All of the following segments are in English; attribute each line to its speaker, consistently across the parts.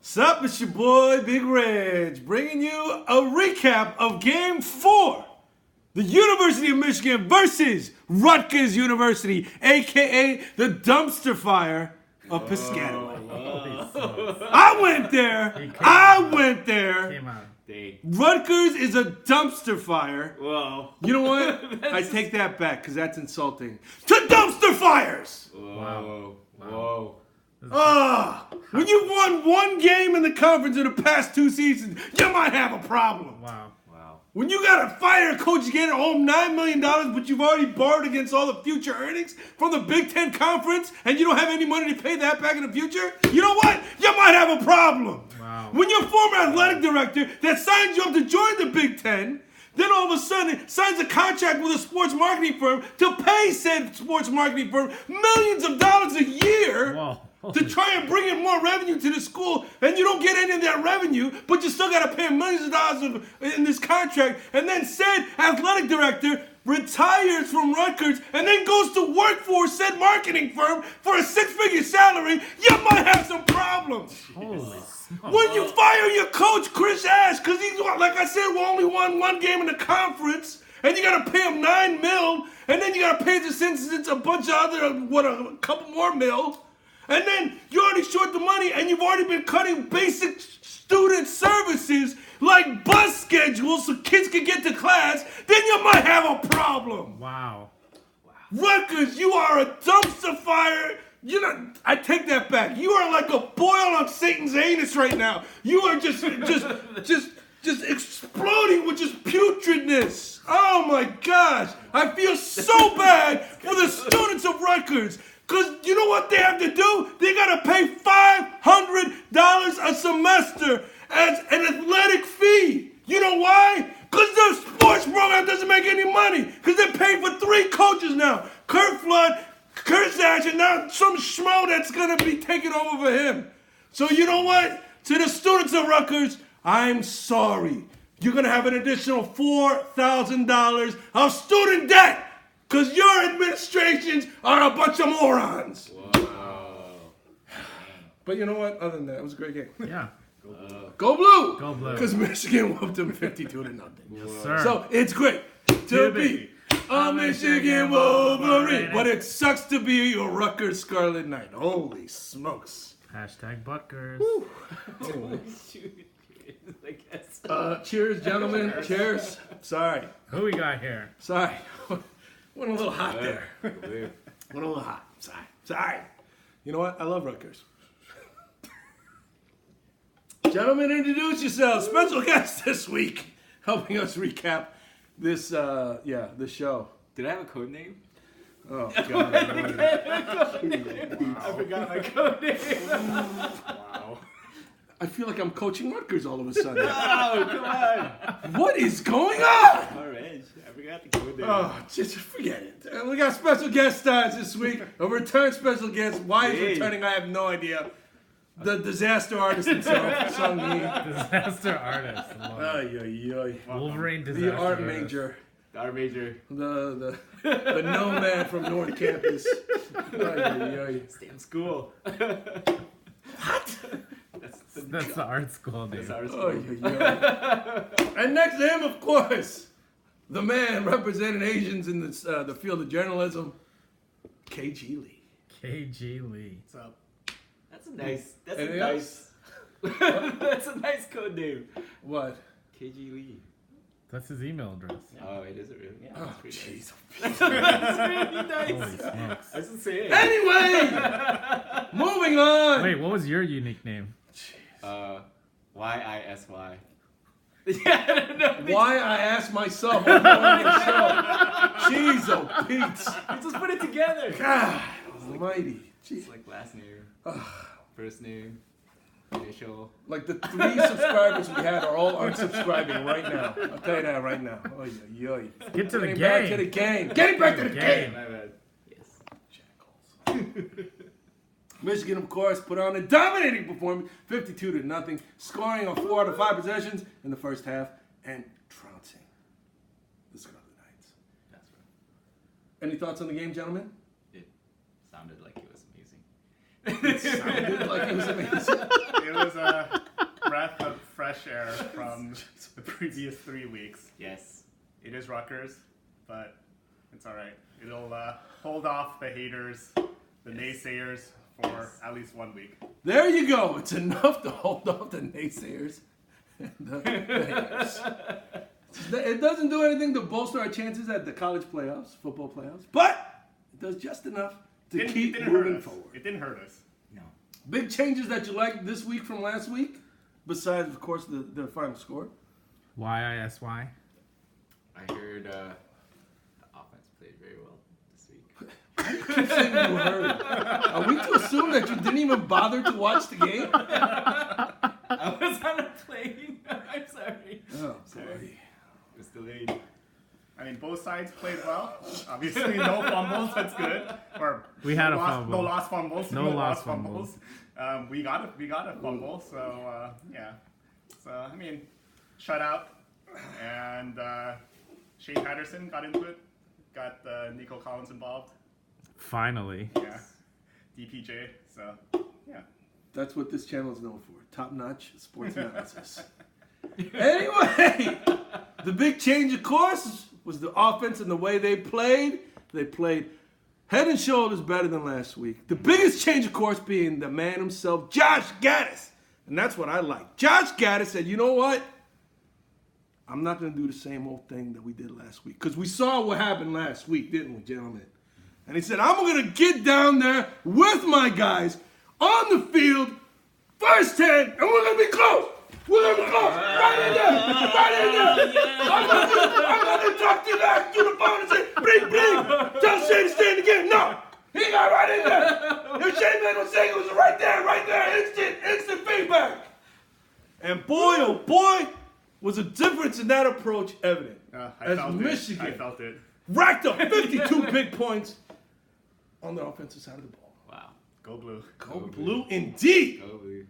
Speaker 1: Sup, it's your boy, Big Reg, bringing you a recap of Game 4. The University of Michigan versus Rutgers University, a.k.a. the dumpster fire of Piscataway. I went there.
Speaker 2: Came out.
Speaker 1: Rutgers is a dumpster fire.
Speaker 3: Whoa.
Speaker 1: You know what? I take that back because that's insulting. To dumpster fires!
Speaker 3: Whoa.
Speaker 2: Wow.
Speaker 3: Whoa.
Speaker 1: When you've won one game in the conference in the past 2 seasons, you might have a problem.
Speaker 2: Wow.
Speaker 1: When you gotta fire a coach again at home $9 million, but you've already borrowed against all the future earnings from the Big Ten Conference, and you don't have any money to pay that back in the future, you know what? You might have a problem.
Speaker 2: Wow.
Speaker 1: When your former athletic director that signed you up to join the Big Ten, then all of a sudden signs a contract with a sports marketing firm to pay said sports marketing firm millions of dollars a year.
Speaker 2: Whoa.
Speaker 1: To try and bring in more revenue to the school, and you don't get any of that revenue, but you still got to pay millions of dollars in this contract, and then said athletic director retires from Rutgers and then goes to work for said marketing firm for a 6-figure salary, you might have some problems.
Speaker 2: Holy smokes.
Speaker 1: When you fire your coach, Chris Ash, because he's, like I said, we only won one game in the conference, and you got to pay him $9 million, and then you got to pay the assistants a bunch of other, a couple more mil. And then you're already short the money, and you've already been cutting basic student services like bus schedules so kids can get to class, then you might have a problem.
Speaker 2: Wow.
Speaker 1: Rutgers, you are a dumpster fire. I take that back. You are like a boil on Satan's anus right now. You are just exploding with just putridness. Oh my gosh. I feel so bad for the students of Rutgers. Because you know what they have to do? They got to pay $500 a semester as an athletic fee. You know why? Because their sports program doesn't make any money. Because they're paying for 3 coaches now. Kurt Flood, Kurt Ash, and now some schmo that's going to be taking over for him. So you know what? To the students of Rutgers, I'm sorry. You're going to have an additional $4,000 of student debt. Because your administrations are a bunch of morons.
Speaker 3: Whoa.
Speaker 1: But you know what? Other than that, it was a great game.
Speaker 2: Yeah.
Speaker 1: Go Blue!
Speaker 2: Go Blue.
Speaker 1: Because Michigan whooped them 52-0.
Speaker 2: Yes, sir.
Speaker 1: So it's great to be a Michigan Wolverine. But it sucks to be your Rutgers Scarlet Knight. Holy smokes.
Speaker 2: Hashtag Butkers.
Speaker 1: Anyway.
Speaker 3: I guess.
Speaker 1: Cheers, gentlemen. Cheers. Sorry.
Speaker 2: Who we got here?
Speaker 1: Sorry. Went a little hot there. Went a little hot. Sorry. You know what? I love Rutgers. Gentlemen, introduce yourselves. Special guest this week, helping us recap this this show.
Speaker 3: Did I have a code name?
Speaker 1: Oh God!
Speaker 3: I forgot my code name.
Speaker 1: Wow. I feel like I'm coaching Rutgers all of a sudden.
Speaker 3: Oh, come on.
Speaker 1: What is going on?
Speaker 3: All right. I forgot the code name.
Speaker 1: Oh, just forget it. We got special guest stars this week. A return special guest. Why he's returning, I have no idea. The disaster artist himself, Sung Yi.
Speaker 2: Disaster artist.
Speaker 1: The
Speaker 2: Wolverine disaster
Speaker 1: art
Speaker 2: artist.
Speaker 1: major.
Speaker 3: Our major.
Speaker 1: The nomad from North Campus.
Speaker 3: Stay in school.
Speaker 1: What?
Speaker 2: That's the art school name.
Speaker 3: That's our school.
Speaker 1: And next to him, of course, the man representing Asians in the field of journalism, KGLEE.
Speaker 2: KGLEE.
Speaker 3: What's up? That's a nice. That's
Speaker 1: Anything
Speaker 3: a nice. That's a nice code name.
Speaker 1: What?
Speaker 3: KGLEE.
Speaker 2: That's his email address.
Speaker 3: Oh, it is it really? Yeah,
Speaker 1: Oh,
Speaker 3: that's pretty
Speaker 1: jeez.
Speaker 3: nice. That's really nice.
Speaker 2: Holy smokes.
Speaker 3: I was just saying.
Speaker 1: Anyway, moving on.
Speaker 2: Wait, what was your unique name?
Speaker 3: YISY. Yeah, I don't know.
Speaker 1: Why I asked myself on the show. Jeez, oh Pete.
Speaker 3: You just put it together.
Speaker 1: God almighty.
Speaker 3: It's like last name, first name, initial.
Speaker 1: Like the 3 subscribers we had are all unsubscribing right now. I'll tell you that right now. Oy, oy, oy.
Speaker 2: Get to the
Speaker 1: Getting
Speaker 2: game.
Speaker 1: back to the game. Getting back to the game.
Speaker 3: My bad. Yes.
Speaker 1: Jackals. Michigan, of course, put on a dominating performance, 52-0, scoring on 4 out of 5 possessions in the first half and trouncing the Scarlet Knights.
Speaker 3: That's right.
Speaker 1: Any thoughts on the game, gentlemen?
Speaker 3: It sounded like it was amazing.
Speaker 1: It sounded like it was amazing.
Speaker 2: It was
Speaker 4: air from the previous 3 weeks.
Speaker 3: Yes.
Speaker 4: It is Rutgers, but it's all right. It'll hold off the haters, the naysayers for at least 1 week.
Speaker 1: There you go. It's enough to hold off the naysayers. And the haters. It doesn't do anything to bolster our chances at the college playoffs, football playoffs, but it does just enough to keep moving forward.
Speaker 4: It didn't hurt us.
Speaker 3: No.
Speaker 1: Big changes that you like this week from last week, besides, of course, the final score.
Speaker 2: YISY.
Speaker 3: I heard the offense played very well this week.
Speaker 1: Why do you keep saying you heard? Are we to assume that you didn't even bother to watch the game?
Speaker 3: I was on a plane. I'm sorry.
Speaker 1: Oh,
Speaker 3: Sorry.
Speaker 1: boy.
Speaker 3: It was delayed.
Speaker 4: I mean, both sides played well. Obviously, no fumbles. That's good. Or
Speaker 2: We had
Speaker 4: no
Speaker 2: a
Speaker 4: lost,
Speaker 2: fumble.
Speaker 4: No lost fumbles.
Speaker 2: No lost fumbles.
Speaker 4: We got a fumble. So yeah. So I mean, shutout, and Shea Patterson got into it. Got Nico Collins involved.
Speaker 2: Finally.
Speaker 4: Yeah. DPJ. So yeah.
Speaker 1: That's what this channel is known for. Top-notch sports analysis. Anyway, the big change, of course, was the offense and the way they played. They played head and shoulders better than last week. The biggest change, of course, being the man himself, Josh Gaddis. And that's what I like. Josh Gaddis said, you know what? I'm not going to do the same old thing that we did last week. Because we saw what happened last week, didn't we, gentlemen? And he said, I'm going to get down there with my guys on the field, first 10, and we're going to be close. We're going to be close. Right in there. Right in there. I'm going to talk to the phone and say, bring. Tell Shane to stand again. No. He got right in there. If Shane made a mistake, it was right there. Instant feedback. And boy, oh boy, was a difference in that approach evident.
Speaker 4: I felt
Speaker 1: Michigan
Speaker 4: it. I felt it.
Speaker 1: racked up 52 big points on the offensive side of the ball.
Speaker 3: Wow.
Speaker 4: Go blue.
Speaker 1: Go blue indeed.
Speaker 3: Go blue.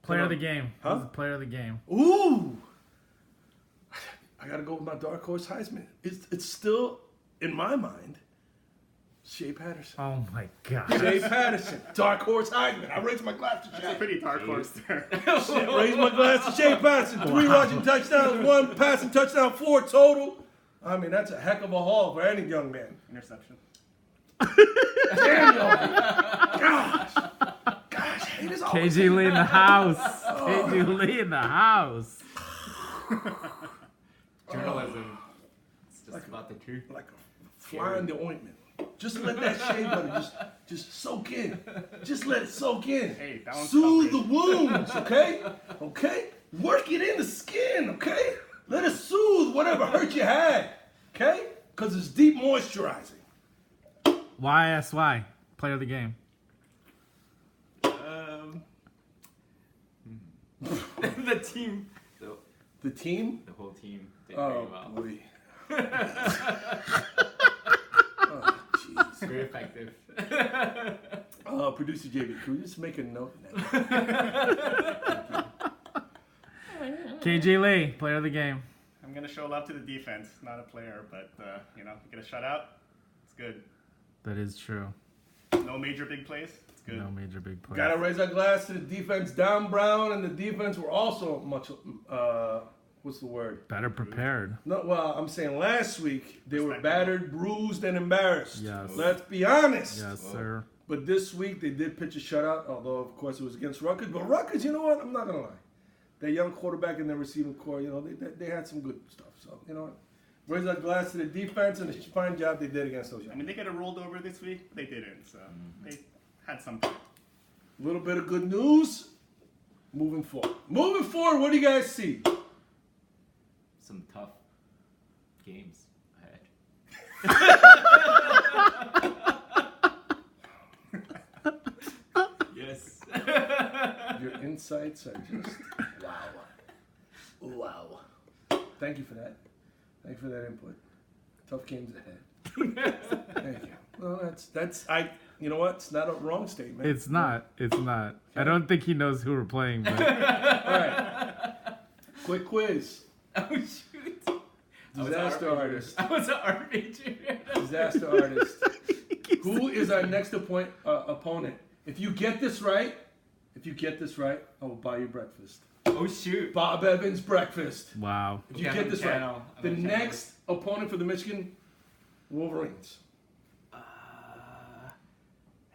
Speaker 2: Player of the game.
Speaker 1: Huh?
Speaker 2: Who's the player of the game?
Speaker 1: Ooh. I got to go with my dark horse Heisman. It's still, in my mind, Shea Patterson.
Speaker 2: Oh my God.
Speaker 1: Shea Patterson. Dark horse Heisman. I raised my glass to
Speaker 4: That's a
Speaker 1: Shea.
Speaker 4: pretty dark horse there.
Speaker 1: Raised my glass to Shea Patterson. 3 rushing touchdowns, 1 passing touchdown, 4 total. I mean, that's a heck of a haul for any young man.
Speaker 4: Interception.
Speaker 1: Damn, gosh. Haters always
Speaker 2: KGLEE in the house. KGLEE in the house.
Speaker 3: Journalism. It's just about the truth.
Speaker 1: like a fly in the ointment. Just let that shea butter just soak in. Just let it soak in.
Speaker 4: Hey, that one's
Speaker 1: Soothe the
Speaker 4: covered.
Speaker 1: wounds, okay? Okay? Work it in the skin, okay? Let it soothe whatever hurt you had, okay? Because it's deep moisturizing.
Speaker 2: YSY. Player of the game.
Speaker 3: The team.
Speaker 1: The team?
Speaker 3: The whole team did very
Speaker 1: Oh,
Speaker 3: well.
Speaker 1: boy. Oh, jeez.
Speaker 3: Very effective.
Speaker 1: Producer JB, can we just make a note of that?
Speaker 2: KGLEE. Player of the game.
Speaker 4: I'm going to show love to the defense, not a player, but, you get a shutout. It's good.
Speaker 2: That is true.
Speaker 4: No major big plays. It's good.
Speaker 2: No major big plays.
Speaker 1: Gotta raise our glass to the defense. Down Brown and the defense were also much, what's the word?
Speaker 2: Better prepared.
Speaker 1: No, well, I'm saying last week they were battered, bruised, and embarrassed.
Speaker 2: Yes.
Speaker 1: Let's be honest.
Speaker 2: Yes, sir.
Speaker 1: But this week they did pitch a shutout, although of course it was against Rutgers. But Rutgers, you know what? I'm not gonna lie. Their young quarterback and their receiving core, they had some good stuff. So you know what? Raise our glass to the defense and the fine job they did against those young.
Speaker 4: I mean, they could have rolled over this week. They didn't, so they had some time.
Speaker 1: A little bit of good news. Moving forward. Moving forward, what do you guys see?
Speaker 3: Some tough games ahead. Yes.
Speaker 1: Your insights are just wow. Thank you for that. Thank you for that input. Tough games ahead. Thank you. Well, that's you know what? It's not a wrong statement.
Speaker 2: It's not. It's not. I don't think he knows who we're playing, but
Speaker 1: All right. Quick quiz.
Speaker 3: Oh shoot.
Speaker 1: Disaster artist.
Speaker 3: I was an art major.
Speaker 1: Disaster artist. Who is our next opponent? If you get this right, If you get this right, I will buy you breakfast.
Speaker 3: Oh shoot.
Speaker 1: Bob Evans breakfast.
Speaker 2: Wow.
Speaker 1: If you
Speaker 3: Okay,
Speaker 1: get
Speaker 3: I'm
Speaker 1: this
Speaker 3: on
Speaker 1: right,
Speaker 3: channel. I'm
Speaker 1: the
Speaker 3: on channel.
Speaker 1: next opponent for the Michigan Wolverines.
Speaker 3: I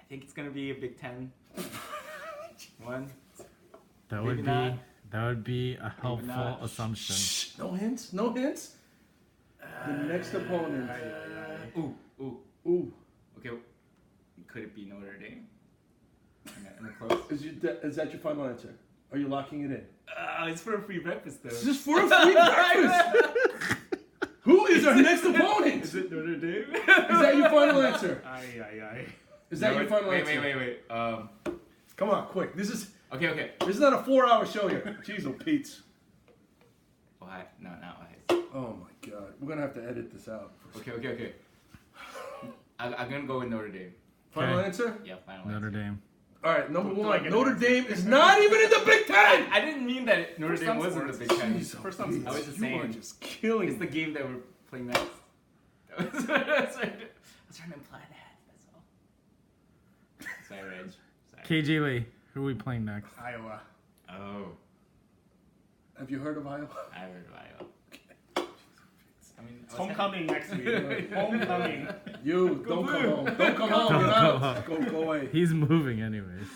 Speaker 3: think it's gonna be a Big Ten one.
Speaker 2: That
Speaker 3: Maybe
Speaker 2: would
Speaker 3: not.
Speaker 2: be that would be a helpful
Speaker 3: not.
Speaker 2: assumption.
Speaker 1: Shh, no hints, no hints. The next opponent.
Speaker 3: Ooh, ooh.
Speaker 1: Ooh,
Speaker 3: Okay. Could it be Notre Dame? Am I close?
Speaker 1: is that your final answer? Are you locking it in?
Speaker 3: It's for a free breakfast though.
Speaker 1: Is this for a free breakfast? Who is our next opponent?
Speaker 3: Is it Notre Dame?
Speaker 1: Is that your final answer?
Speaker 3: Aye.
Speaker 1: Is that your final answer?
Speaker 3: Wait.
Speaker 1: Come on, quick. This is
Speaker 3: Okay.
Speaker 1: not a 4-hour show here. Jeez, oh Pete's.
Speaker 3: Why? No, not why.
Speaker 1: Oh my God, we're gonna have to edit this out.
Speaker 3: Okay. I'm gonna go with Notre Dame.
Speaker 1: Final
Speaker 2: Okay.
Speaker 1: answer?
Speaker 3: Yeah, final
Speaker 2: Notre
Speaker 3: answer.
Speaker 2: Dame.
Speaker 1: All right, number
Speaker 4: Do I
Speaker 1: one.
Speaker 4: get an
Speaker 1: Notre
Speaker 4: answer?
Speaker 1: Dame is not even in the Big Ten.
Speaker 3: I didn't mean that Notre
Speaker 4: For
Speaker 3: Dame
Speaker 4: some
Speaker 3: was in the
Speaker 4: sports.
Speaker 3: Big Ten.
Speaker 1: Jeez, oh
Speaker 4: For some
Speaker 1: Pete,
Speaker 3: I was just
Speaker 1: you are
Speaker 3: saying.
Speaker 1: just killing
Speaker 3: It's the
Speaker 1: me.
Speaker 3: game that we're playing next. I was trying to imply that. That's all. Sorry, Reg. Sorry.
Speaker 2: KGLEE. Who are we playing next?
Speaker 4: Iowa.
Speaker 3: Oh,
Speaker 1: Have you heard of Iowa?
Speaker 3: I heard of Iowa. I mean,
Speaker 4: It's homecoming next week. Homecoming.
Speaker 1: You don't come home. Don't come home.
Speaker 2: Don't
Speaker 1: Get
Speaker 2: go
Speaker 1: out.
Speaker 2: home.
Speaker 1: Go away.
Speaker 2: He's moving anyways.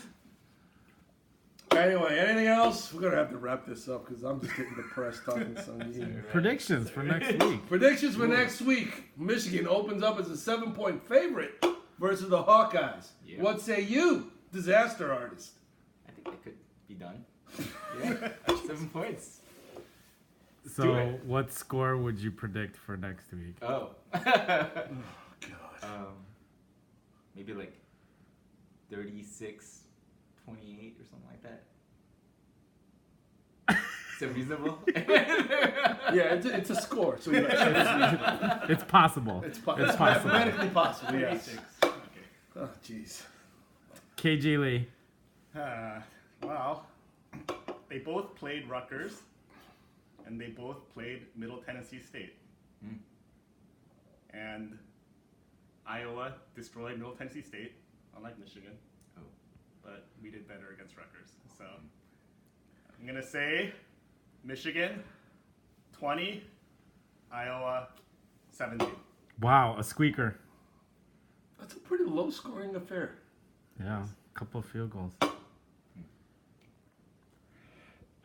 Speaker 1: Anyway, anything else? We're gonna have to wrap this up because I'm just getting depressed talking some game.
Speaker 2: Predictions for next week.
Speaker 1: Predictions for next week. Michigan opens up as a 7-point favorite versus the Hawkeyes.
Speaker 3: Yeah.
Speaker 1: What say you, Disaster Artist?
Speaker 3: I think that could be done. Yeah, 7 points. do
Speaker 2: So,
Speaker 3: it.
Speaker 2: what score would you predict for next week?
Speaker 3: Oh.
Speaker 1: Oh God.
Speaker 3: Maybe like 36, 28 or something like that. Is that reasonable?
Speaker 1: Yeah, it's a score. So yes,
Speaker 2: It's possible.
Speaker 1: it's
Speaker 2: possible.
Speaker 1: mathematically possible. Yes.
Speaker 4: 36. Okay.
Speaker 1: Oh jeez.
Speaker 2: KGLEE.
Speaker 4: Well, they both played Rutgers, and they both played Middle Tennessee State.
Speaker 3: Mm.
Speaker 4: And Iowa destroyed Middle Tennessee State, unlike Michigan.
Speaker 3: Oh.
Speaker 4: But we did better against Rutgers. So I'm going to say Michigan 20, Iowa 17.
Speaker 2: Wow, a squeaker.
Speaker 1: That's a pretty low scoring affair.
Speaker 2: Yeah, a couple of field goals.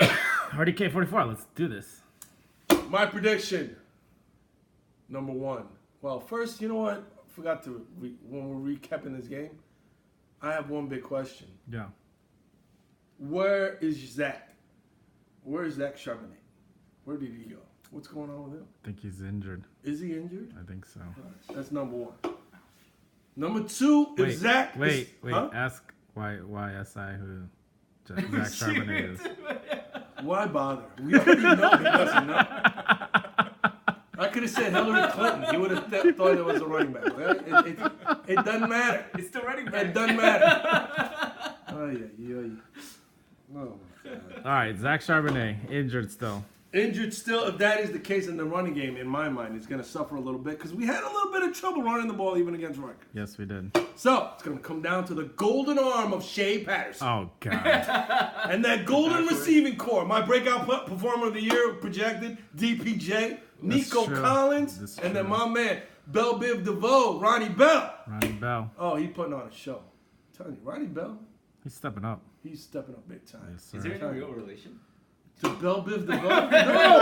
Speaker 2: RDK 44, let's do this.
Speaker 1: My prediction. Number one. Well, first, you know what? I forgot to when we're recapping this game. I have one big question.
Speaker 2: Yeah.
Speaker 1: Where is Zach? Where is Zach Charbonnet? Where did he go? What's going on with him?
Speaker 2: I think he's injured.
Speaker 1: Is he injured?
Speaker 2: I think so.
Speaker 1: That's number one. Number two, if Zach
Speaker 2: Wait.
Speaker 1: Huh?
Speaker 2: Ask YSI who Zach Charbonnet is.
Speaker 1: Why bother? We already know he doesn't know. I could have said Hillary Clinton. He would have thought it was a running back. It doesn't matter.
Speaker 3: It's still running back.
Speaker 1: It doesn't matter. Oh, yeah. Oh, my God.
Speaker 2: All right, Zach Charbonnet, injured still.
Speaker 1: Injured still. If that is the case in the running game, in my mind, he's going to suffer a little bit because we had a little bit of trouble running the ball even against Rutgers.
Speaker 2: Yes, we did.
Speaker 1: So it's going to come down to the golden arm of Shea Patterson.
Speaker 2: Oh, God.
Speaker 1: And that golden receiving core. My breakout performer of the year projected, DPJ, Nico
Speaker 2: true.
Speaker 1: Collins,
Speaker 2: That's
Speaker 1: and then
Speaker 2: true.
Speaker 1: my man, Bell Biv DeVoe, Ronnie Bell.
Speaker 2: Ronnie Bell.
Speaker 1: Oh, he putting on a show. I'm telling you, Ronnie Bell,
Speaker 2: He's stepping up.
Speaker 1: he's stepping up big time.
Speaker 2: Yes,
Speaker 3: Is
Speaker 2: sir.
Speaker 3: there any real relation?
Speaker 1: To Bell Biv DeVoe? No!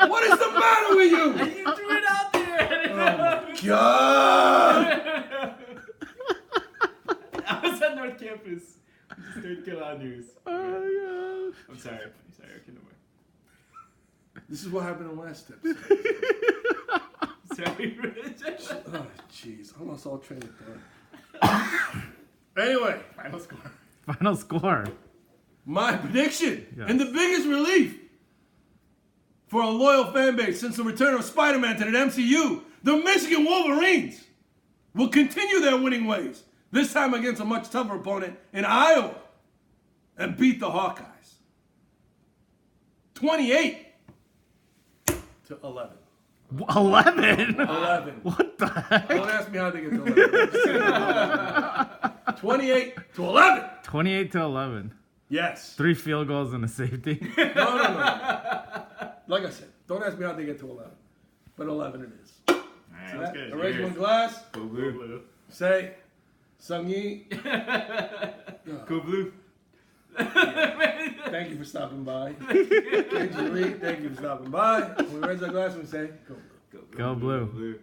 Speaker 1: What is the matter with you?
Speaker 3: You threw it out there!
Speaker 1: Oh, my God!
Speaker 3: I was at North Campus. We just started killing out news.
Speaker 2: Oh,
Speaker 3: I'm sorry. Okay, no more.
Speaker 1: This is what happened in last episode.
Speaker 3: Sorry, Rich.
Speaker 1: Oh, jeez. I lost all train of thought. Anyway,
Speaker 4: Final score.
Speaker 2: God. Final score.
Speaker 1: my prediction
Speaker 2: Yes.
Speaker 1: and the biggest relief for a loyal fan base since the return of Spider-Man to the MCU, the Michigan Wolverines will continue their winning ways, this time against a much tougher opponent in Iowa, and beat the Hawkeyes. 28 to 11.
Speaker 2: 11?
Speaker 1: 11.
Speaker 2: What the heck?
Speaker 1: Don't ask me how they get to 11. 28 to 11.
Speaker 2: 28 to 11.
Speaker 1: Yes.
Speaker 2: 3 field goals and a safety.
Speaker 1: No. Like I said, don't ask me how they get to 11. But 11 it is.
Speaker 4: All right,
Speaker 1: So
Speaker 4: that's
Speaker 1: that,
Speaker 4: good.
Speaker 1: erase
Speaker 4: Cheers.
Speaker 1: one glass.
Speaker 4: Go blue.
Speaker 1: Say, Sung Yi.
Speaker 3: Go blue.
Speaker 1: Thank you for stopping by. KGLEE, thank you for stopping by. When we raise our glass, we say, go blue.
Speaker 2: Go blue.
Speaker 3: Blue.